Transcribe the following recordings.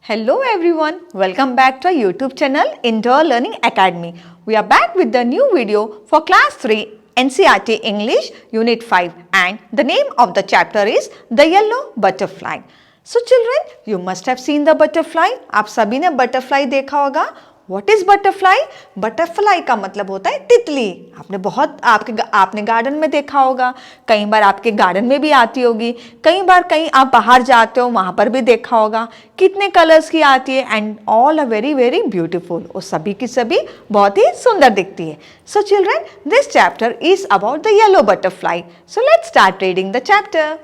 Hello everyone, welcome back to our YouTube channel Indoor Learning Academy. We are back with the new video for class 3 NCERT English Unit 5 and the name of the chapter is The Yellow Butterfly. So children, you must have seen the butterfly. आप सभी ने butterfly देखा होगा. What is butterfly? Butterfly का मतलब होता है तितली. आपने गार्डन में देखा होगा, कई बार आपके गार्डन में भी आती होगी, कई बार कहीं आप बाहर जाते हो वहां पर भी देखा होगा. कितने कलर्स की आती है and all are very very beautiful. और सभी की सभी बहुत ही सुंदर दिखती है. So children, this chapter is about the yellow butterfly. So let's start reading the chapter.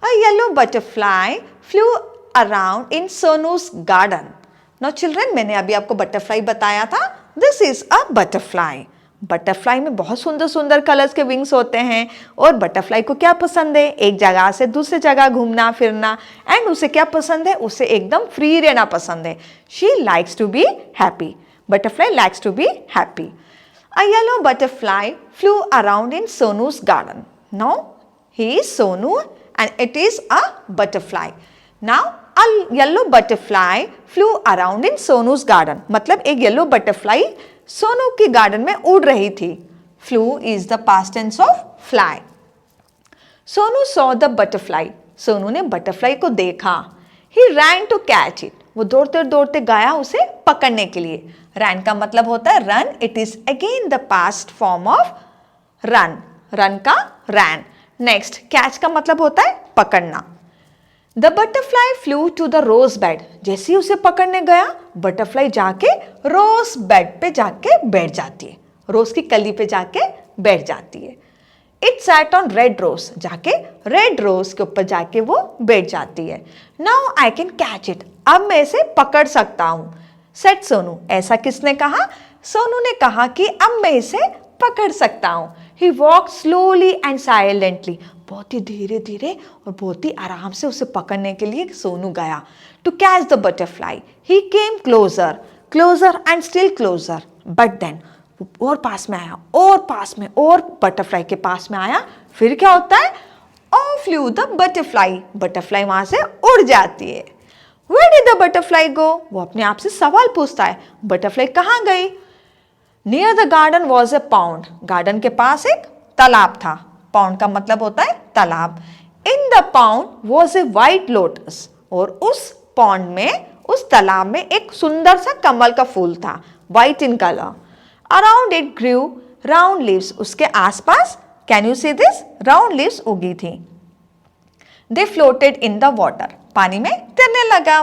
A yellow butterfly flew around in Sonu's garden. Now children, मैंने अभी आपको बटरफ्लाई बताया था. This is a butterfly. Butterfly में बहुत सुंदर सुंदर colours के विंग्स होते हैं और बटरफ्लाई को क्या पसंद है? एक जगह से दूसरी जगह घूमना फिरना. एंड उसे क्या पसंद है? उसे एकदम फ्री रहना पसंद है. She likes to be happy. Butterfly likes to be happy. A yellow butterfly flew around in Sonu's garden. Now he is Sonu and it is a butterfly. Now a yellow butterfly flew around in Sonu's garden. मतलब एक yellow butterfly Sonu के garden में उड़ रही थी. Flew is the past tense of fly. Sonu saw the butterfly. सोनू ने butterfly को देखा. He ran to catch it. वो दौड़ते दौड़ते गया उसे पकड़ने के लिए. Ran का मतलब होता है run. It is again the past form of run. Run का ran. Next, catch का मतलब होता है पकड़ना. The butterfly flew to the rose bed. जैसे ही उसे पकड़ने गया, बटरफ्लाई जाके रोज बेड पे जाके बैठ जाती है. रोज की कली पे जाके बैठ जाती है. It sat on red rose. जाके रेड रोज के ऊपर जाके वो बैठ जाती है. Now I can catch it. अब मैं इसे पकड़ सकता हूँ. Said सोनू. ऐसा किसने कहा? सोनू ने कहा कि अब मैं इसे पकड़ सकता हूँ. He walked slowly and silently. बहुत ही धीरे धीरे और बहुत ही आराम से उसे पकड़ने के लिए सोनू गया. To catch the butterfly, he came closer, closer and still closer. But then, और पास में आया, और पास में, और बटरफ्लाई के पास में आया. फिर क्या होता है? Off flew the butterfly. Butterfly वहां से उड़ जाती है. Where did the butterfly go? वो अपने आप से सवाल पूछता है. बटरफ्लाई कहाँ गई? Near the garden was a pond. Garden के पास एक तालाब था. पॉन्ड का मतलब होता है तालाब. In the pond was a white lotus. और उस पॉन्ड में, उस तालाब में एक सुंदर सा कमल का फूल था. White in color. Around it grew round leaves. उसके आसपास, can you see this? Round leaves उगी थी. They floated in the water. पानी में तैरने लगा.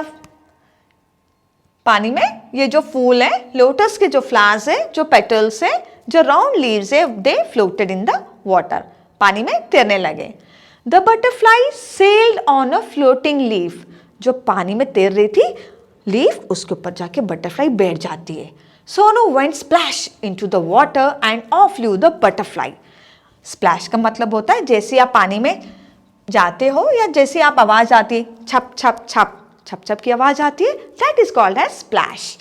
पानी में ये जो फूल है, लोटस के जो फ्लावर्स है, जो पेटल्स है, जो राउंड लीव्स है, दे फ्लोटेड इन द वाटर. पानी में तैरने लगे. The butterfly sailed on a floating leaf. जो पानी में तैर रही थी लीफ, उसके ऊपर जाके बटरफ्लाई बैठ जाती है. Sonu went splash into the water end of flu the butterfly. Splash का मतलब होता है जैसे आप पानी में जाते हो या जैसे आप आवाज आती है छप छप छप छप छप की आवाज आती है, that is called as splash.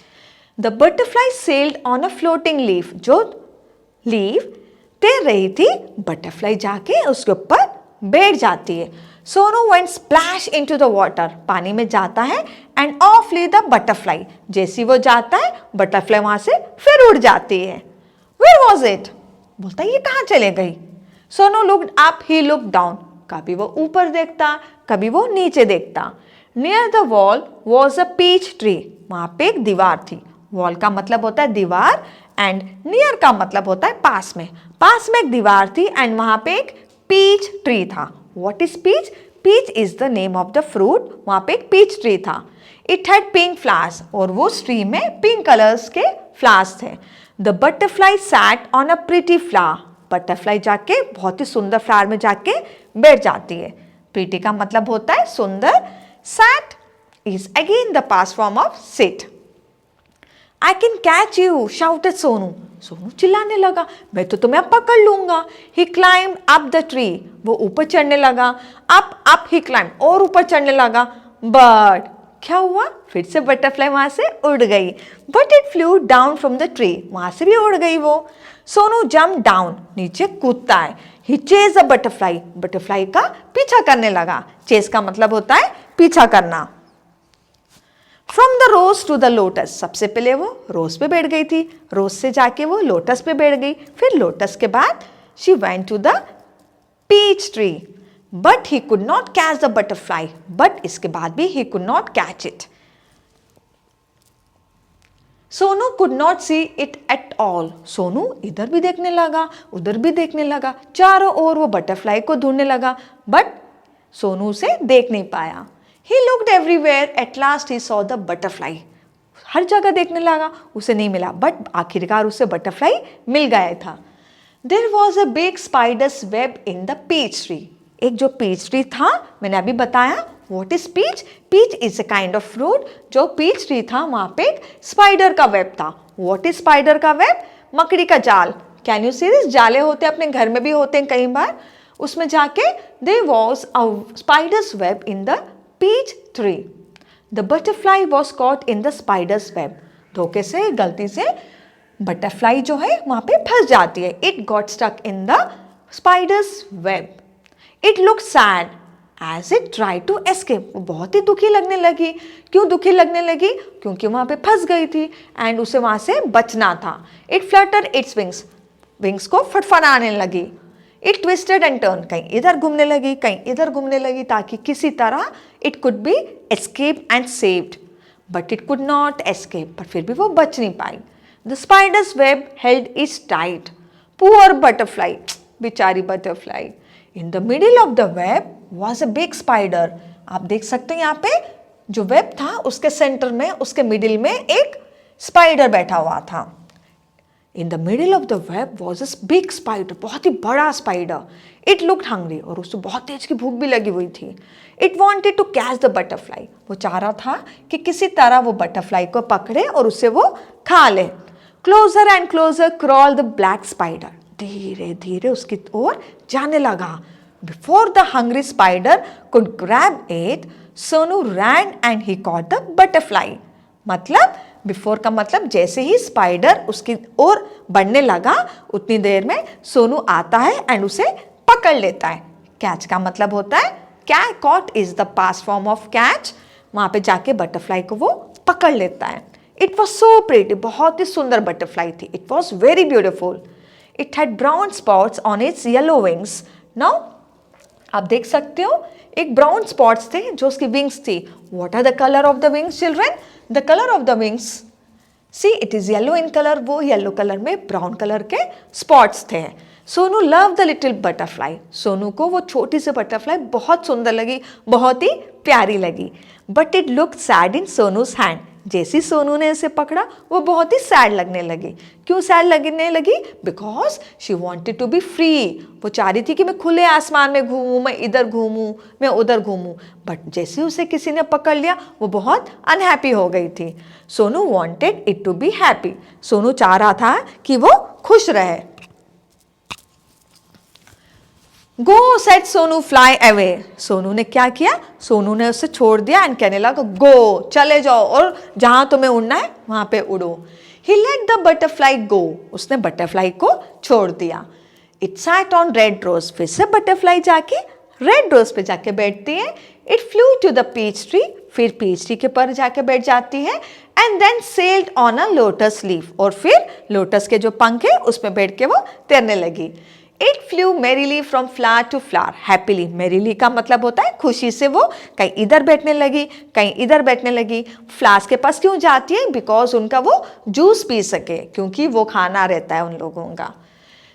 The butterfly sailed on a floating leaf. जो लीफ तैर रही थी, बटरफ्लाई जाके उसके ऊपर बैठ जाती है. Sonu went splash into the water. पानी में जाता है and off flew the butterfly. जैसे वो जाता है, बटरफ्लाई वहां से फिर उड़ जाती है. Where was it? बोलता है ये कहाँ चले गई? Sonu looked up, he looked down. कभी वो ऊपर देखता, कभी वो नीचे देखता. Near the wall was a peach tree. वहां पे एक दीवार थी. वॉल का मतलब होता है दीवार एंड नियर का मतलब होता है पास में. पास में एक दीवार थी एंड वहां पे एक पीच ट्री था. What is peach? Peach is the name of the fruit. वहां पे एक पीच ट्री था. It had pink flowers. और वो ट्री में पिंक कलर्स के फ्लावर्स थे. The butterfly sat on a pretty flower. Butterfly जाके बहुत ही सुंदर फ्लावर में जाके बैठ जाती है. प्रिटी का मतलब होता है सुंदर. Sat is again the past form of sit. I can catch you, shouted Sonu. Sonu चिल्लाने लगा, मैं तो तुम्हें अब पकड़ लूंगा. He climbed up the tree. वो ऊपर चढ़ने लगा. Up he climbed. और ऊपर चढ़ने लगा. But क्या हुआ? फिर से बटरफ्लाई वहां से उड़ गई. But it flew down from the tree. वहां से भी उड़ गई वो. Sonu jump down. नीचे कूदता है. He chased the butterfly. Butterfly का पीछा करने लगा. चेस का मतलब होता है पीछा करना. The rose to the lotus, सबसे पहले वो रोज पे बैठ गई थी, रोज से जाके वो लोटस पे बैठ गई, फिर लोटस के बाद she went to the peach tree, but he could not catch the butterfly, but इसके बाद भी he could not catch it. Sonu could not see it at all, Sonu इधर भी देखने लगा, उधर भी देखने लगा, चारों ओर वो बटरफ्लाई को ढूंढने लगा, बट सोनू उसे देख नहीं पाया। He looked everywhere, at last he saw the butterfly. हर जगह देखने लगा, उसे नहीं मिला, बट आखिरकार उसे बटरफ्लाई मिल गया था। There was a big spider's web in the peach tree. एक जो पीच ट्री था, मैंने अभी बताया, what is peach? Peach is a kind of fruit. जो पीच ट्री था वहाँ पे एक स्पाइडर का वेब था। What is स्पाइडर का वेब? मकड़ी का जाल। Can you see this? जाले होते हैं, अपने घर में भी होते हैं कई बार, उसमें जाके there was a spider's web in the peach tree. The butterfly was caught in the spider's web. धोखे से, गलती से बटरफ्लाई जो है वहां पे फंस जाती है। It got stuck in the spider's web. It looked sad as it tried to escape. वो बहुत ही दुखी लगने लगी। क्यों दुखी लगने लगी? क्योंकि वहां पे फंस गई थी एंड उसे वहां से बचना था। It fluttered its wings. Wings को फटफटाने लगी। It twisted and turned. कहीं इधर घूमने लगी, कहीं इधर घूमने लगी, ताकि किसी तरह it could be escaped and saved. But it could not escape. पर फिर भी वो बच नहीं पाई। The spider's web held it tight. Poor butterfly. बेचारी butterfly. In the middle of the web was a big spider. आप देख सकते हैं यहाँ पे जो वेब था उसके सेंटर में, उसके मिडिल में एक स्पाइडर बैठा हुआ था। In the middle of the web was a big spider. बहुत ही बड़ा स्पाइडर। It looked hungry. और उसको बहुत तेज की भूख भी लगी हुई थी। It wanted to catch the butterfly. वो चाह रहा था कि किसी तरह वो बटरफ्लाई को पकड़े और उसे वो खा ले। Closer and closer crawled the black spider. धीरे धीरे उसकी ओर जाने लगा। Before the hungry spider could grab it, Sonu ran and he caught the butterfly. मतलब बिफोर का मतलब जैसे ही स्पाइडर उसकी ओर बढ़ने लगा उतनी देर में सोनू आता है एंड उसे पकड़ लेता है। कैच का मतलब होता है caught is the past form of catch. वहां पे जाके बटरफ्लाई को वो पकड़ लेता है। इट वॉज सो प्रिटी, बहुत ही सुंदर बटरफ्लाई थी। It was very beautiful. It had brown spots on it's yellow wings. Now आप देख सकते हो एक ब्राउन स्पॉट्स थे जो उसकी विंग्स थी। What are the colour of the wings children? The colour of the wings, see it is yellow in colour. वो येलो कलर में ब्राउन कलर के स्पॉट्स थे। Sonu love the little butterfly. Sonu को वो छोटी सी बटरफ्लाई बहुत सुंदर लगी, बहुत ही प्यारी लगी। But it look sad in सोनूज hand. जैसे सोनू ने इसे पकड़ा वो बहुत ही सैड लगने लगी। क्यों सैड लगने लगी? Because she wanted to be free. वो चाह रही थी कि मैं खुले आसमान में घूमूं, मैं इधर घूमूं, मैं उधर घूमूं। बट जैसे उसे किसी ने पकड़ लिया वो बहुत अनहैप्पी हो गई थी। Sonu wanted it to be happy. Sonu चाह रहा था कि वो खुश रहे। Go said Sonu fly away. Sonu ने क्या किया? सोनू ने उसे छोड़ दिया एंड कहने लगा गो, चले जाओ और जहां तुम्हें उड़ना है वहां पे उड़ो। He let the butterfly go. उसने बटरफ्लाई को छोड़ दिया। It sat on red rose. फिर से बटरफ्लाई जाके रेड रोज पे जाके बैठती है। It flew to the peach tree. फिर पीच ट्री के पर जाके बैठ जाती है। And then sailed on a lotus leaf. और फिर लोटस के जो पंख है उसमें बैठ के वो तैरने लगी। It flew merrily from flower to flower happily. merrily का मतलब होता है खुशी से वो कहीं इधर बैठने लगी, कहीं इधर बैठने लगी। फ्लावर्स के पास क्यों जाती है? बिकॉज उनका वो जूस पी सके, क्योंकि वो खाना रहता है उन लोगों का।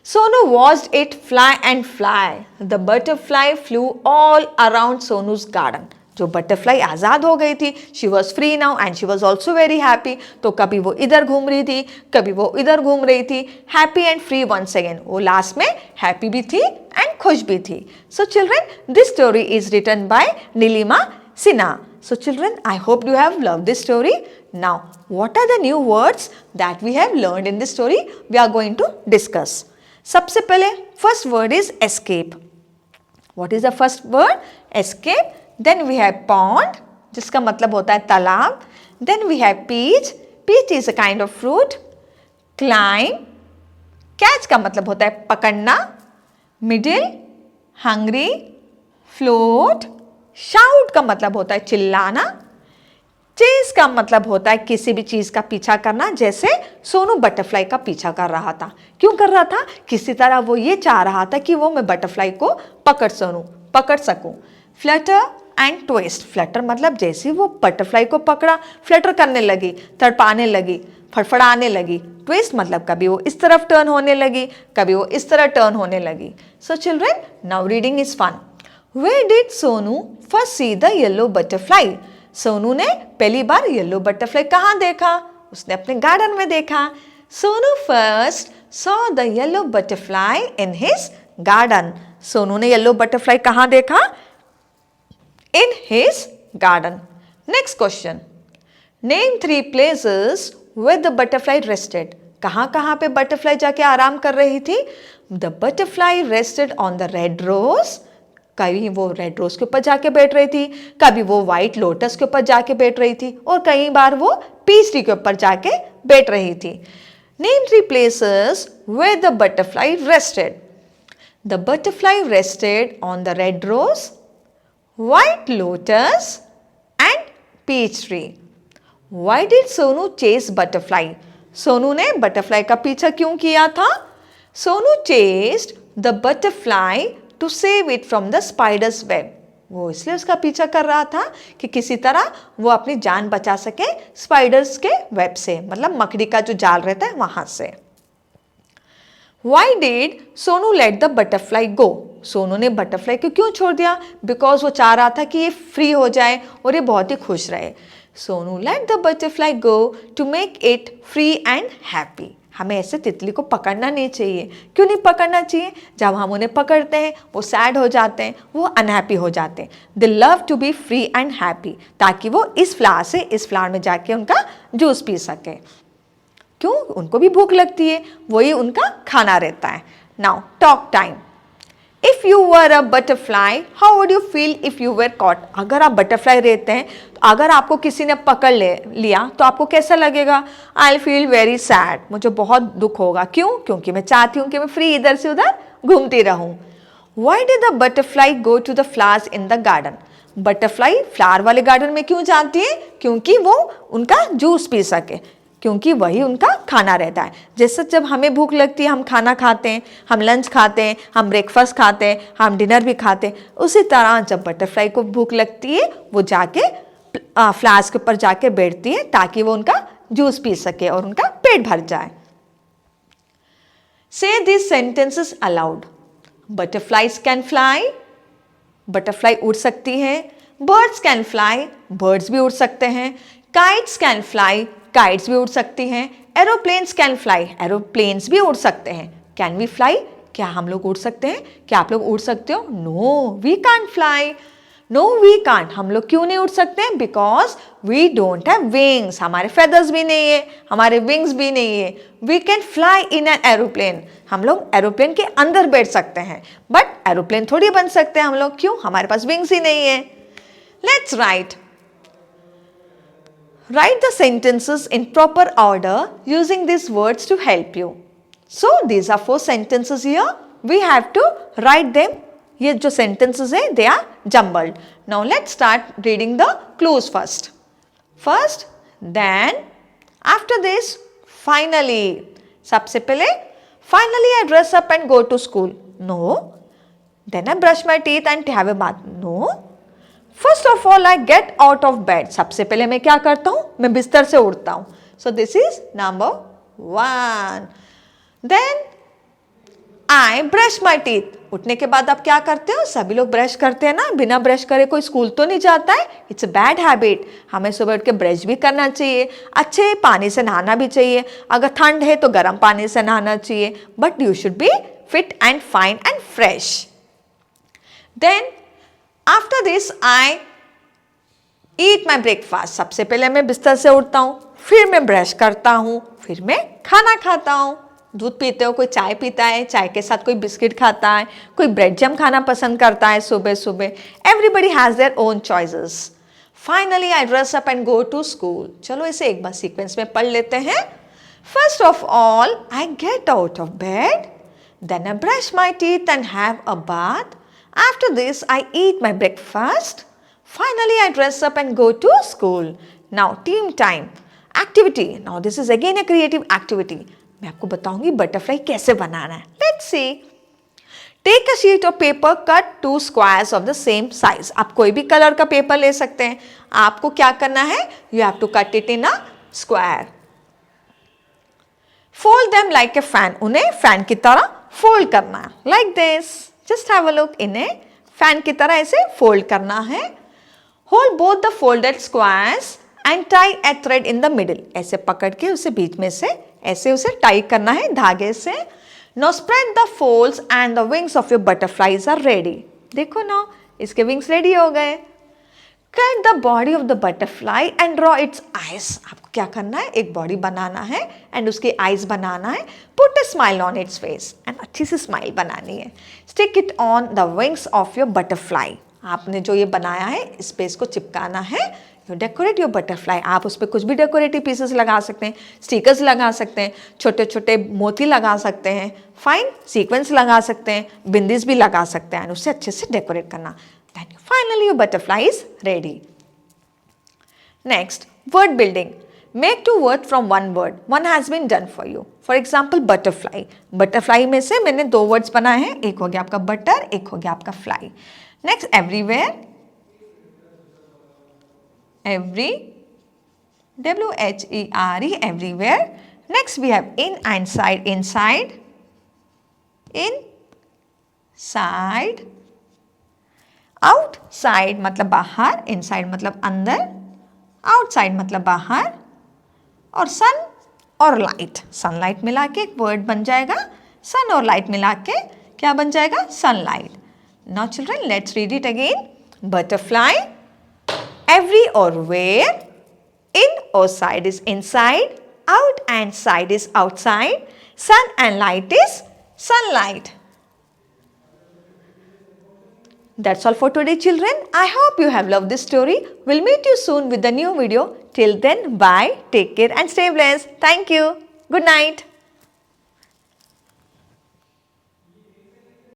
Sonu watched it fly and fly. The butterfly flew all around Sonu's garden. जो बटरफ्लाई आज़ाद हो गई थी, she was free now and she was also very happy. तो कभी वो इधर घूम रही थी, कभी वो इधर घूम रही थी। Happy and free once again. वो लास्ट में हैप्पी भी थी एंड खुश भी थी। So children, this story is written by Nilima Sinha. So children, I hope you have loved this story. Now, what are the new words that we have learned in this story? We are going to discuss. सबसे पहले first word is escape. What is the first word? Escape. Then we have pond, जिसका मतलब होता है तालाब. Then we have peach. Peach is a kind of fruit. Climb. Catch का मतलब होता है पकड़ना. Middle. Hungry. Float. Shout का मतलब होता है चिल्लाना. Chase का मतलब होता है किसी भी चीज का पीछा करना, जैसे सोनू बटरफ्लाई का पीछा कर रहा था। क्यों कर रहा था? किसी तरह वो ये चाह रहा था कि वो मैं बटरफ्लाई को पकड़ सकूं। फ्लटर एंड ट्विस्ट, फ्लटर मतलब जैसे वो बटरफ्लाई को पकड़ा, फ्लटर करने लगी, तड़पाने लगी, फड़फड़ाने लगी। ट्विस्ट मतलब कभी वो इस तरफ टर्न होने लगी, कभी वो इस तरह टर्न होने लगी। So children, now reading is fun. Where did Sonu first see the yellow butterfly? सोनू ने पहली बार येलो बटरफ्लाई कहाँ देखा? उसने अपने गार्डन में देखा। Sonu first saw the yellow butterfly in his garden. Sonu ने येलो बटरफ्लाई कहाँ देखा? In his garden. Next question. Name 3 places where the butterfly rested. कहाँ पे बटरफ्लाई जाके आराम कर रही थी? The butterfly rested on the red rose. कभी वो रेड रोज के ऊपर जाके बैठ रही थी, कभी वो व्हाइट लोटस के ऊपर जाके बैठ रही थी, और कई बार वो पीच ट्री के ऊपर जाके बैठ रही थी। Name 3 places where the butterfly rested. The butterfly rested on the red rose, white lotus and peach tree. Why did Sonu chase butterfly? सोनू ने बटरफ्लाई का पीछा क्यों किया था? Sonu chased the butterfly to save it from the spider's web. वो इसलिए उसका पीछा कर रहा था कि किसी तरह वो अपनी जान बचा सके स्पाइडर्स के वेब से, मतलब मकड़ी का जो जाल रहता है वहां से। Why did Sonu let the butterfly go? Sonu ने बटरफ्लाई को क्यों छोड़ दिया? बिकॉज वो चाह रहा था कि ये फ्री हो जाए और ये बहुत ही खुश रहे। Sonu let the butterfly go to make it free and happy. हमें ऐसे तितली को पकड़ना नहीं चाहिए। क्यों नहीं पकड़ना चाहिए? जब हम उन्हें पकड़ते हैं वो सैड हो जाते हैं, वो अनहैप्पी हो जाते हैं। They love to be free and happy, ताकि वो इस फ्लावर से इस फ्लावर में जाके उनका जूस पी सके। क्यों? उनको भी भूख लगती है, वही उनका खाना रहता है। Now talk time. If you were a butterfly how would you feel if you were caught? अगर आप बटरफ्लाई रहते हैं, तो अगर आपको किसी ने पकड़ लिया तो आपको कैसा लगेगा? आई फील वेरी सैड, मुझे बहुत दुख होगा। क्यों? क्योंकि मैं चाहती हूँ कि मैं फ्री इधर से उधर घूमती रहूं। Why did the butterfly go to the flowers in the garden? Butterfly flower वाले गार्डन में क्यों जाती है? क्योंकि वो उनका जूस पी सके, क्योंकि वही उनका खाना रहता है। जैसे जब हमें भूख लगती है हम खाना खाते हैं, हम लंच खाते हैं, हम ब्रेकफास्ट खाते हैं, हम डिनर भी खाते हैं, उसी तरह जब बटरफ्लाई को भूख लगती है वो जाके फ्लावर्स के ऊपर जाके बैठती है ताकि वो उनका जूस पी सके और उनका पेट भर जाए। से this sentences allowed. Butterflies can fly, butterfly उड़ सकती है। बर्ड्स कैन फ्लाई, बर्ड्स भी उड़ सकते हैं। काइट्स कैन फ्लाई, काइट्स भी उड़ सकती हैं। एरोप्लेन्स कैन फ्लाई, एरोप्लेन्स भी उड़ सकते हैं। Can we fly? क्या हम लोग उड़ सकते हैं? क्या आप लोग उड़ सकते हो? No, we can't fly. No we can't, हम लोग क्यों नहीं उड़ सकते हैं? Because we don't have wings, हमारे फेदर्स भी नहीं है, हमारे विंग्स भी नहीं है। We can fly in an aeroplane, हम लोग एरोप्लेन के अंदर बैठ सकते हैं, बट एरोप्लेन थोड़ी बन सकते हैं हम लोग। क्यों? हमारे पास विंग्स ही नहीं है। Let's write the sentences in proper order using these words to help you. So these are 4 sentences here. We have to write them. ये जो sentences है they are jumbled. Now let's start reading the clues first. First, then, after this, finally. सबसे पहले finally I dress up and go to school. No. Then I brush my teeth and have a bath. No. First of all I get out of bed, सबसे पहले मैं क्या करता हूं? मैं बिस्तर से उठता हूं। So this is number 1। Then I brush my teeth, उठने के बाद आप क्या करते हो? सभी लोग ब्रश करते हैं ना, बिना ब्रश करे कोई स्कूल तो नहीं जाता है। It's a bad habit. हमें सुबह उठ के ब्रश भी करना चाहिए, अच्छे पानी से नहाना भी चाहिए, अगर ठंड है तो गर्म पानी से नहाना चाहिए, but you should be fit and fine and fresh. Then after this I eat my breakfast, सबसे पहले मैं बिस्तर से उठता हूँ, फिर मैं ब्रश करता हूँ, फिर मैं खाना खाता हूँ। दूध पीते हो, कोई चाय पीता है, चाय के साथ कोई बिस्किट खाता है, कोई ब्रेड जैम खाना पसंद करता है सुबह सुबह। Everybody has their own choices. Finally I dress up and go to school. चलो इसे एक बार सीक्वेंस में पढ़ लेते हैं। First of all I get out of bed, then I brush my teeth and have a bath. After this, I eat my breakfast. Finally, I dress up and go to school. Now team time. Activity. Now this is again a creative activity. मैं आपको बताऊंगी butterfly कैसे बनाना है. Let's see. Take a sheet of paper, cut 2 squares of the same size. आप कोई भी colour का paper ले सकते हैं. आपको क्या करना है? You have to cut it in a square. Fold them like a fan. उन्हें फैन की तरह fold करना है. Like this. Just have a look. इन्हें फैन की तरह ऐसे fold करना है. Hold both the folded squares and tie a thread in the middle. ऐसे पकड़ के उसे बीच में से ऐसे उसे टाई करना है धागे से. Now spread the folds and the wings of your butterflies are ready. देखो ना इसके wings ready हो गए. Cut the body of the butterfly and draw its eyes. आपको क्या करना है? एक बॉडी बनाना है and उसके eyes बनाना है. Put a smile on its face. and अच्छी सी smile बनानी है. Stick it on the wings of your butterfly. आपने जो ये बनाया है इस पे इसको चिपकाना है. You decorate your butterfly. आप उस पर कुछ भी डेकोरेटिव पीसेस लगा सकते हैं, स्टिकर्स लगा सकते हैं, छोटे छोटे मोती लगा सकते हैं, फाइन सीक्वेंस लगा सकते हैं, बिंदीज भी लगा सकते हैं, उससे अच्छे से डेकोरेट करना. Then finally your butterfly is ready. Next, word building. Make 2 words from 1 word. One has been done for you. For example, butterfly. Butterfly में से मैंने 2 words बनाए हैं. एक हो गया आपका butter, एक हो गया आपका fly. Next, everywhere. Every, W-H-E-R-E, everywhere. Next we have in and side, inside, inside, outside मतलब बाहर, inside मतलब अंदर, outside मतलब बाहर, और sun और light. Sunlight मिला के एक word बन जाएगा. sun और light मिला के क्या बन जाएगा? sunlight. Now children, let's read it again. Butterfly. Every or where, in or side is inside, out and side is outside, sun and light is sunlight. That's all for today children. I hope you have loved this story. We'll meet you soon with the new video. Till then, bye, take care and stay blessed. Thank you. Good night.